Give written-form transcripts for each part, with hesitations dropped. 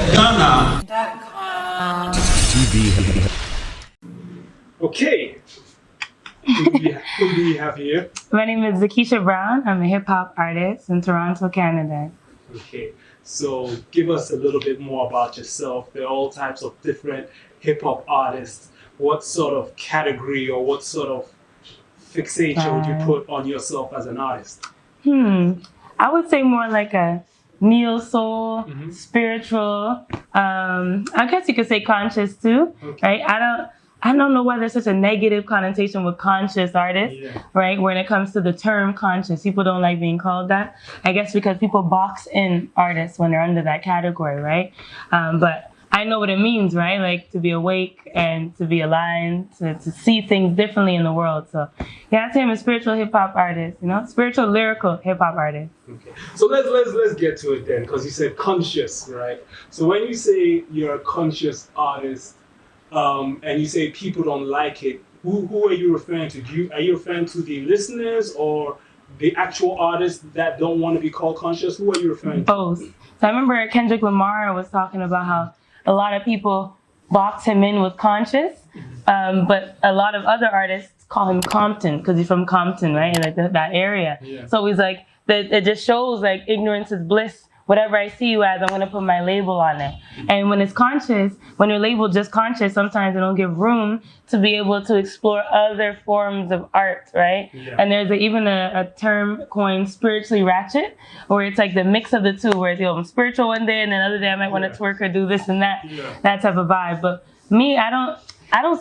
FashionGHANA.com. Okay. Who do we have here? My name is Zakisha Brown. I'm a hip-hop artist in Toronto, Canada. Okay. So give us a little bit more about yourself. There are all types of different hip-hop artists. What sort of category or what sort of fixation would you put on yourself as an artist? I would say more like a neo-soul, spiritual, I guess you could say conscious too, right? I don't know why there's such a negative connotation with conscious artists, right? When it comes to the term conscious, people don't like being called that. I guess because people box in artists when they're under that category, right? But I know what it means, right? Like to be awake and to be aligned, to see things differently in the world. So yeah, I'd say I'm a spiritual hip hop artist, you know, spiritual lyrical hip hop artist. Okay. So let's get to it then, because you said conscious, right? So when you say you're a conscious artist, and you say people don't like it, who are you referring to? Are you referring to the listeners or the actual artists that don't want to be called conscious? Who are you referring to? Both. So I remember Kendrick Lamar was talking about how a lot of people box him in with conscious, but a lot of other artists call him Compton because he's from Compton, right? And like that area. Yeah. So he's like, it just shows like ignorance is bliss. Whatever I see you as, I'm going to put my label on it. And when it's conscious, when you're labeled just conscious, sometimes they don't give room to be able to explore other forms of art, right? Yeah. And there's even a term coined spiritually ratchet, where it's like the mix of the two, where it's, I'm spiritual one day and then another day I might want to twerk or do this and that, that type of vibe. But me, I don't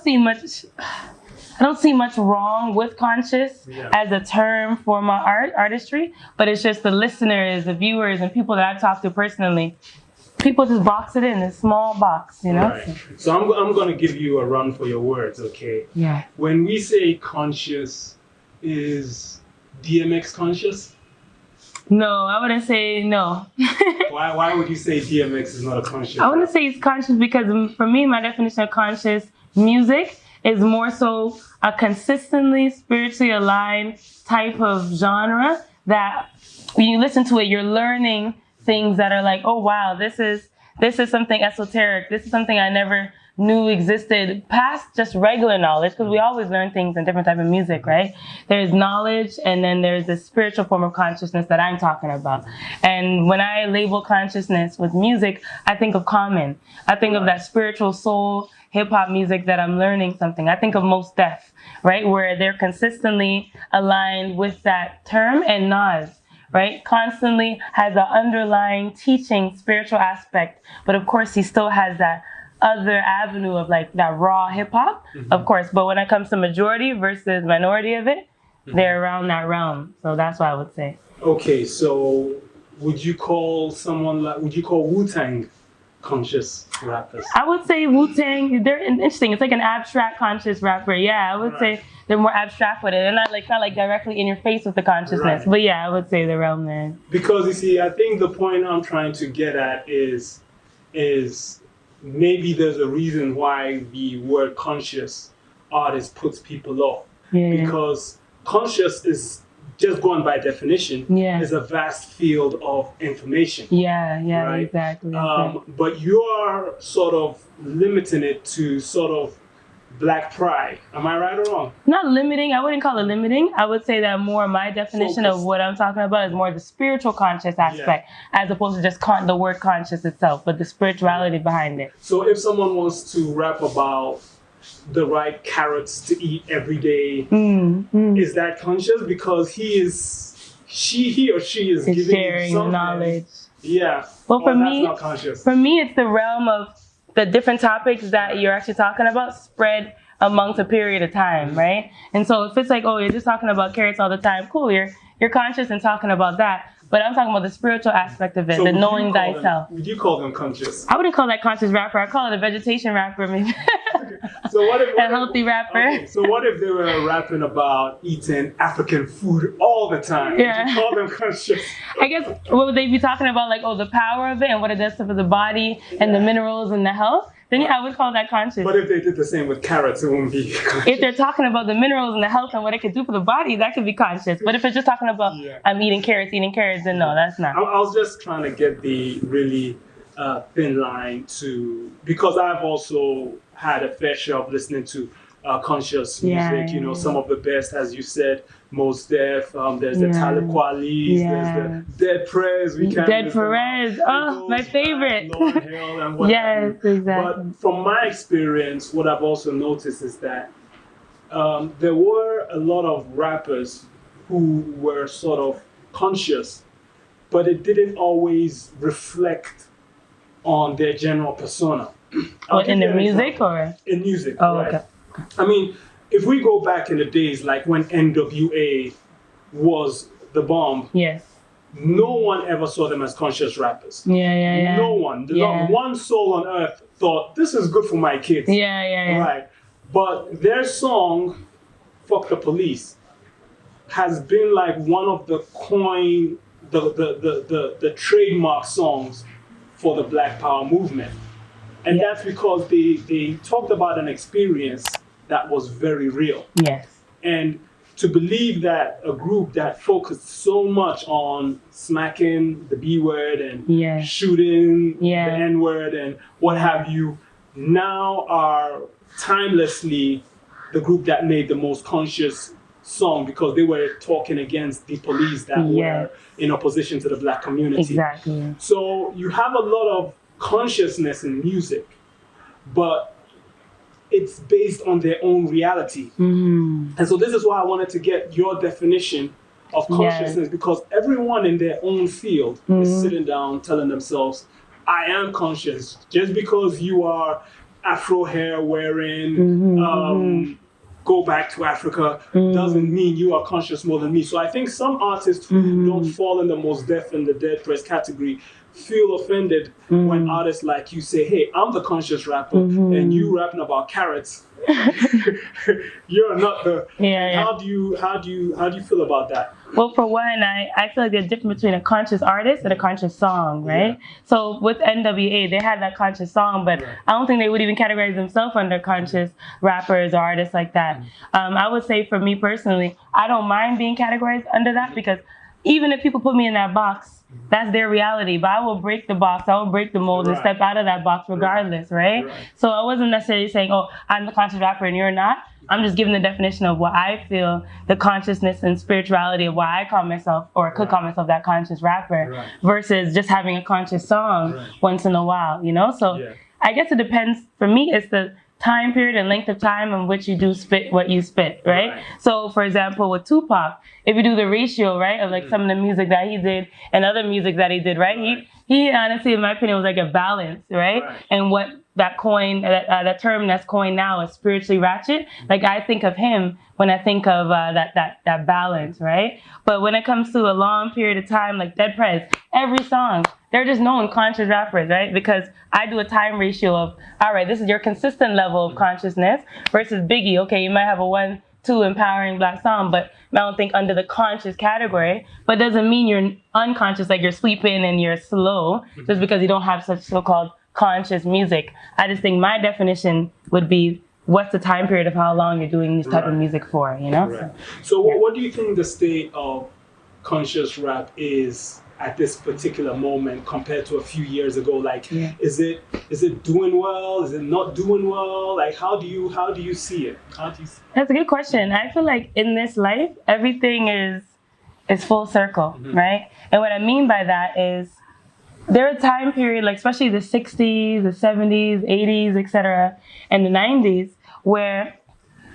see much wrong with conscious as a term for my artistry, but it's just the listeners, the viewers, and people that I've talked to personally. People just box it in a small box, you know? Right. So I'm going to give you a run for your words, okay? Yeah. When we say conscious, is DMX conscious? No, I wouldn't say no. Why would you say DMX is not a conscious? I wouldn't say he's conscious because for me, my definition of conscious music is more so a consistently spiritually aligned type of genre that when you listen to it, you're learning things that are like, oh wow, this is something esoteric. This is something I never knew existed past just regular knowledge, because we always learn things in different type of music, right? There's knowledge and then there's this spiritual form of consciousness that I'm talking about. And when I label consciousness with music, I think of Common. I think of that spiritual soul hip-hop music that I'm learning something. I think of Mos Def, right? Where they're consistently aligned with that term, and Nas, right? Constantly has an underlying teaching spiritual aspect. But of course, he still has that other avenue of like that raw hip-hop, of course. But when it comes to majority versus minority of it, they're around that realm. So that's what I would say. Okay, so would you call Wu-Tang conscious rappers? I would say Wu-Tang, they're interesting. It's like an abstract conscious rapper. Yeah, I would say they're more abstract with it. They're not like directly in your face with the consciousness. But yeah, I would say the realm there. Because you see, I think the point I'm trying to get at is maybe there's a reason why the word conscious artist puts people off. Because conscious is, just going by definition, is a vast field of information. Right? Exactly. But you are sort of limiting it to sort of black pride. Am I right or wrong? Not limiting. I wouldn't call it limiting. I would say that more my definition of what I'm talking about is more the spiritual conscious aspect, as opposed to just the word conscious itself, but the spirituality behind it. So if someone wants to rap about the right carrots to eat every day, is that conscious? Because he or she is giving sharing you knowledge. Yeah. Well, for me, it's the realm of the different topics that you're actually talking about spread amongst a period of time, right? And so if it's like, oh, you're just talking about carrots all the time, cool, you're conscious and talking about that. But I'm talking about the spiritual aspect of it, the knowing thyself. Would you call them conscious? I wouldn't call that conscious rapper. I'd call it a vegetation rapper, maybe. So what if a healthy rapper? Okay, so what if they were rapping about eating African food all the time? Yeah. Would you call them conscious? I guess, what would they be talking about? Like, oh, the power of it and what it does for the body and the minerals and the health? Then I would call that conscious. But if they did the same with carrots, it wouldn't be conscious. If they're talking about the minerals and the health and what it could do for the body, that could be conscious. But if it's just talking about I'm eating carrots, then no, that's not. I was just trying to get the really thin line to, because I've also had a fair share of listening to conscious music. You know, some of the best, as you said, Mos Def. There's the Talib Kweli's. There's the Dead Prez. Dead Perez. Oh, my favorite. Lauryn Hill and what have you. Exactly. But from my experience, what I've also noticed is that there were a lot of rappers who were sort of conscious, but it didn't always reflect on their general persona. In the music or? In music, oh, right. Okay. I mean, if we go back in the days, like when NWA was the bomb, yes, no one ever saw them as conscious rappers. Yeah. No one. Not one soul on earth thought, this is good for my kids. Yeah. Right. But their song, Fuck the Police, has been like one of the the trademark songs for the Black Power movement. And that's because they talked about an experience that was very real. Yes. And to believe that a group that focused so much on smacking the B word and shooting the N word and what have you, now are timelessly the group that made the most conscious song, because they were talking against the police that were in opposition to the Black community. Exactly. So you have a lot of consciousness in music, but it's based on their own reality. And so this is why I wanted to get your definition of consciousness, because everyone in their own field is sitting down telling themselves, I am conscious. Just because you are Afro hair wearing, go back to Africa, doesn't mean you are conscious more than me. So I think some artists who don't fall in the Mos Def and the Dead Prez category feel offended when artists like you say, hey, I'm the conscious rapper and you rapping about carrots. You're not the How do you feel about that? Well, for one, I feel like there's a difference between a conscious artist and a conscious song, right? So with NWA, they had that conscious song, but I don't think they would even categorize themselves under conscious rappers or artists like that. I would say for me personally, I don't mind being categorized under that, because even if people put me in that box, that's their reality. But I will break the box, I will break the mold and step out of that box regardless, right? So I wasn't necessarily saying, oh, I'm the conscious rapper and you're not. I'm just giving the definition of what I feel, the consciousness and spirituality of why I call myself, or could call myself, that conscious rapper, versus just having a conscious song once in a while, you know? So I guess it depends. For me, it's the time period and length of time in which you do spit what you spit, right? So for example, with Tupac, if you do the ratio, right, of like some of the music that he did and other music that he did, right? He honestly, in my opinion, was like a balance, right? And what that that term that's coined now is spiritually ratchet. Like I think of him when I think of that balance, right? But when it comes to a long period of time, like Dead Prez, every song, they're just known conscious rappers, right? Because I do a time ratio of, all right, this is your consistent level of consciousness, versus Biggie. Okay, you might have a 1-2 empowering Black song, but I don't think under the conscious category. But doesn't mean you're unconscious, like you're sleeping and you're slow, just because you don't have such so-called conscious music. I just think my definition would be, what's the time period of how long you're doing this type of music for, you know? So what do you think the state of conscious rap is at this particular moment compared to a few years ago? Like, is it doing well? Is it not doing well? Like, how do you see it? That's a good question. I feel like in this life, everything is full circle, right? And what I mean by that is, there are time period, like especially the 60s, the 70s, 80s, etc., and the 90s, where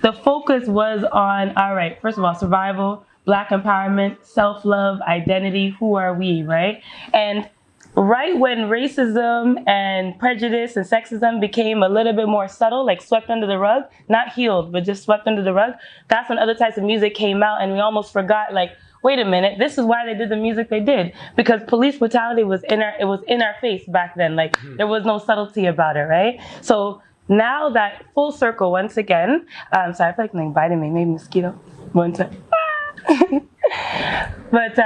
the focus was on, all right, first of all, survival, Black empowerment, self-love, identity, who are we, right? And right when racism and prejudice and sexism became a little bit more subtle, like swept under the rug, not healed, but just swept under the rug, that's when other types of music came out, and we almost forgot, like, wait a minute, this is why they did the music they did. Because police brutality was in our face back then. Like, there was no subtlety about it, right? So now that full circle, once again, sorry, I feel like something biting me, maybe mosquito. One time. But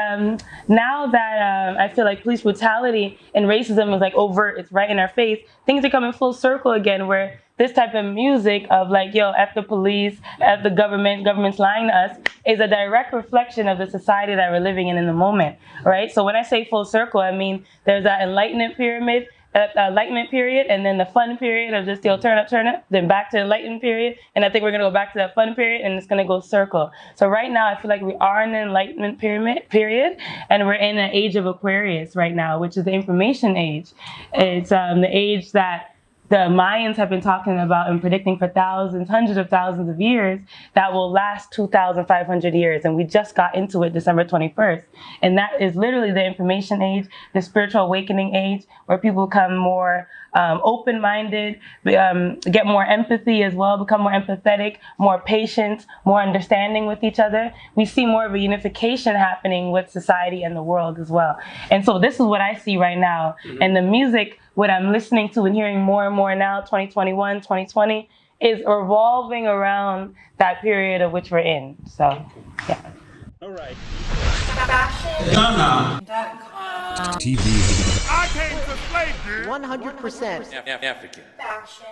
now that I feel like police brutality and racism is like overt, it's right in our face, things are coming full circle again, where this type of music of like, yo, F the police, F the government's lying to us, is a direct reflection of the society that we're living in the moment, right? So when I say full circle, I mean there's that enlightenment pyramid, Enlightenment period, and then the fun period of just turn up, then back to Enlightenment period, and I think we're gonna go back to that fun period, and it's gonna go circle. So right now, I feel like we are in the Enlightenment period, and we're in an age of Aquarius right now, which is the information age. It's the age that the Mayans have been talking about and predicting for thousands, hundreds of thousands of years that will last 2,500 years. And we just got into it December 21st. And that is literally the information age, the spiritual awakening age, where people become more open-minded, get more empathy as well, become more empathetic, more patient, more understanding with each other. We see more of a unification happening with society and the world as well. And so this is what I see right now. And the music, what I'm listening to and hearing more and more now, 2021, 2020, is revolving around that period of which we're in. So, yeah. All right. FashionGHANA.com. TV. I came to slay, 100% African. fashion.